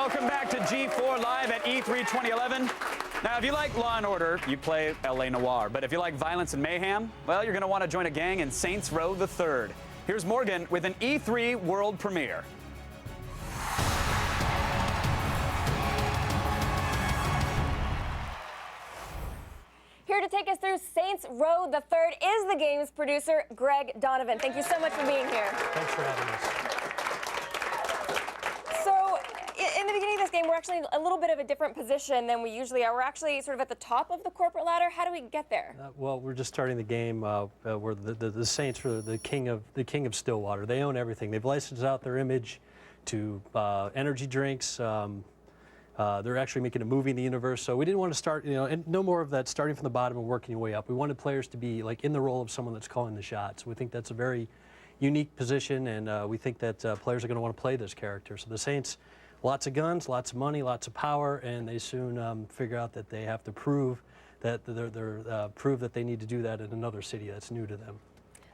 welcome back to G4 Live at E3 2011. Now, if you like Law & Order, you play L.A. Noire. But if you like violence and mayhem, well, you're going to want to join a gang in Saints Row the Third. Here's Morgan with an E3 world premiere. Here to take us through Saints Row the Third is the game's producer, Greg Donovan. Thank you so much for being here. Thanks for having us. So, in the beginning of this game, we're actually a little bit of a different position than we usually are. We're actually sort of at the top of the corporate ladder. How do we get there? Well, we're just starting the game where the Saints are the king of Stillwater. They own everything. They've licensed out their image to energy drinks. They're actually making a movie in the universe, so we didn't want to start, and no more of that starting from the bottom and working your way up. We wanted players to be like in the role of someone that's calling the shots. We think that's a very unique position, and we think that players are going to want to play this character. So the Saints, lots of guns, lots of money, lots of power, and they soon figure out that they have to prove that prove that they need to do that in another city that's new to them.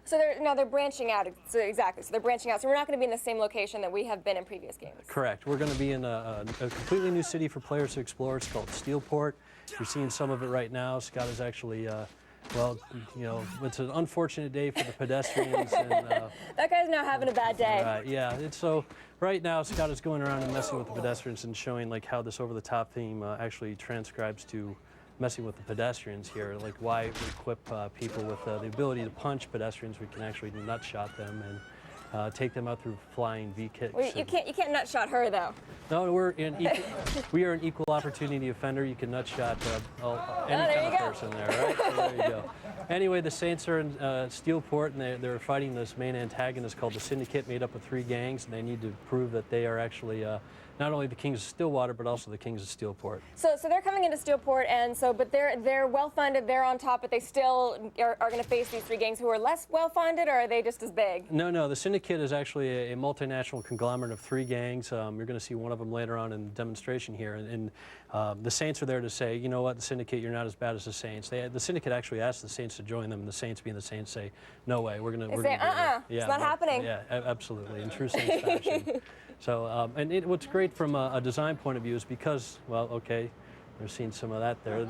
So they're branching out. So exactly. So they're branching out. So we're not going to be in the same location that we have been in previous games. Correct. We're going to be in a completely new city for players to explore. It's called Steelport. You're seeing some of it right now. Scott is actually, well, it's an unfortunate day for the pedestrians. And, that guy's now having a bad day. Right. Yeah. So right now, Scott is going around and messing with the pedestrians and showing like how this over-the-top theme actually transcribes to messing with the pedestrians here, like why we equip people with the ability to punch pedestrians. We can actually nutshot them and take them out through flying V-kicks. Well, you can't nutshot her though. No, we are an equal opportunity offender. You can nutshot any kind of person there, right? So there you go. Anyway, the Saints are in Steelport, and they're fighting this main antagonist called the Syndicate, made up of 3 gangs, and they need to prove that they are actually not only the kings of Stillwater, but also the kings of Steelport. So they're coming into Steelport, and but they're well funded. They're on top, but they still are going to face these 3 gangs who are less well funded, or are they just as big? No. The Syndicate is actually a multinational conglomerate of 3 gangs. You're going to see one of them later on in the demonstration here, and the Saints are there to say, you know what, the Syndicate, you're not as bad as the Saints. The Syndicate actually asked the Saints to join them, and the Saints, being the Saints, say, no way, we're going to. Yeah, it's not happening. Yeah, absolutely, in true Saints fashion. So, what's great from a design point of view is because, well, okay, we've seen some of that there.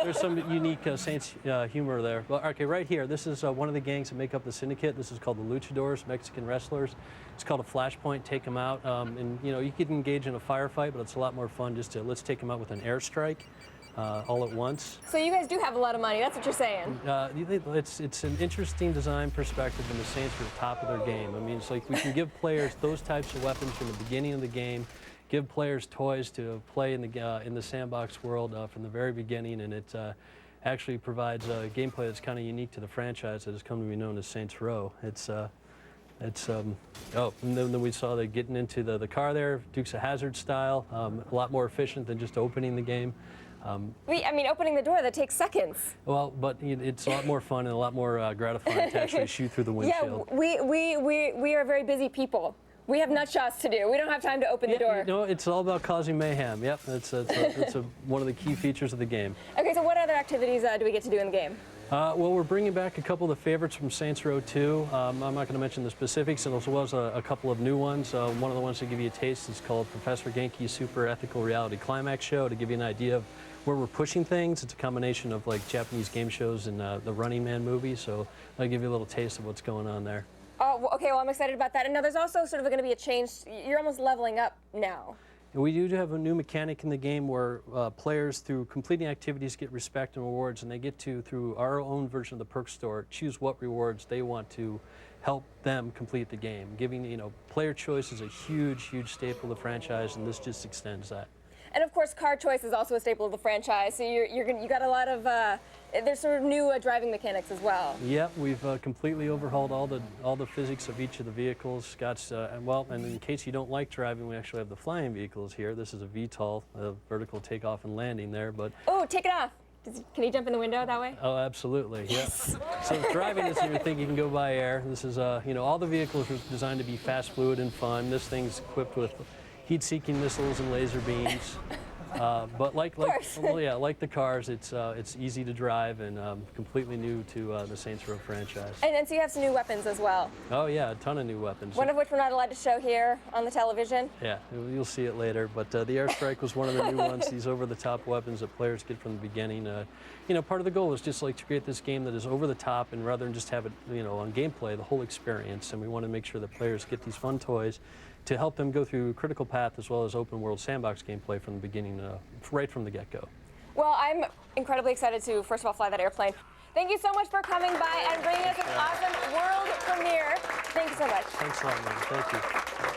There's some unique Saints humor there. Well, okay, right here, this is one of the gangs that make up the Syndicate. This is called the Luchadors, Mexican wrestlers. It's called a flashpoint, take them out. And, you could engage in a firefight, but it's a lot more fun just to, let's take them out with an airstrike. All at once. So you guys do have a lot of money, that's what you're saying. It's an interesting design perspective, and the Saints are at the top of their game. I mean, it's like we can give players those types of weapons from the beginning of the game, give players toys to play in the sandbox world from the very beginning, and it actually provides gameplay that's kind of unique to the franchise that has come to be known as Saints Row. And then we saw that getting into the car there, Dukes of Hazzard style, a lot more efficient than just opening the game. Opening the door, that takes seconds. Well, but it's a lot more fun and a lot more gratifying to actually shoot through the windshield. Yeah, we are very busy people. We have nutshots to do. We don't have time to open the door. It's all about causing mayhem. Yep, that's one of the key features of the game. Okay, so what other activities do we get to do in the game? Well, we're bringing back a couple of the favorites from Saints Row 2. I'm not going to mention the specifics, and as well as a couple of new ones. One of the ones to give you a taste is called Professor Genki's Super Ethical Reality Climax Show, to give you an idea of where we're pushing things. It's a combination of like Japanese game shows and the Running Man movie, so I'll give you a little taste of what's going on there. Oh, okay, well, I'm excited about that. And now there's also sort of going to be a change. You're almost leveling up now. We do have a new mechanic in the game where players, through completing activities, get respect and rewards, and they get to, through our own version of the perk store, choose what rewards they want to help them complete the game. Giving, player choice is a huge, huge staple of the franchise, and this just extends that. And of course, car choice is also a staple of the franchise. So you got a lot of there's sort of new driving mechanics as well. Yep, we've completely overhauled all the physics of each of the vehicles. Scott's and in case you don't like driving, we actually have the flying vehicles here. This is a VTOL, vertical takeoff and landing there, but oh, take it off. Can he jump in the window that way? Oh, absolutely. Yes. So driving is your thing. You can go by air. This is all the vehicles are designed to be fast, fluid, and fun. This thing's equipped with heat-seeking missiles and laser beams. But like course. well, yeah, like the cars, it's easy to drive and completely new to the Saints Row franchise. And so you have some new weapons as well. Oh yeah, a ton of new weapons. One of which we're not allowed to show here on the television. Yeah, you'll see it later. But the Airstrike was one of the new ones. These over-the-top weapons that players get from the beginning. You know, part of the goal is just like to create this game that is over the top, and rather than just have it, you know, on gameplay, the whole experience. And we want to make sure that players get these fun toys to help them go through critical path as well as open world sandbox gameplay from the beginning, right from the get-go. Well, I'm incredibly excited to, first of all, fly that airplane. Thank you so much for coming by and bringing us an awesome world premiere. Thank you so much. Thanks a lot, man. Thank you.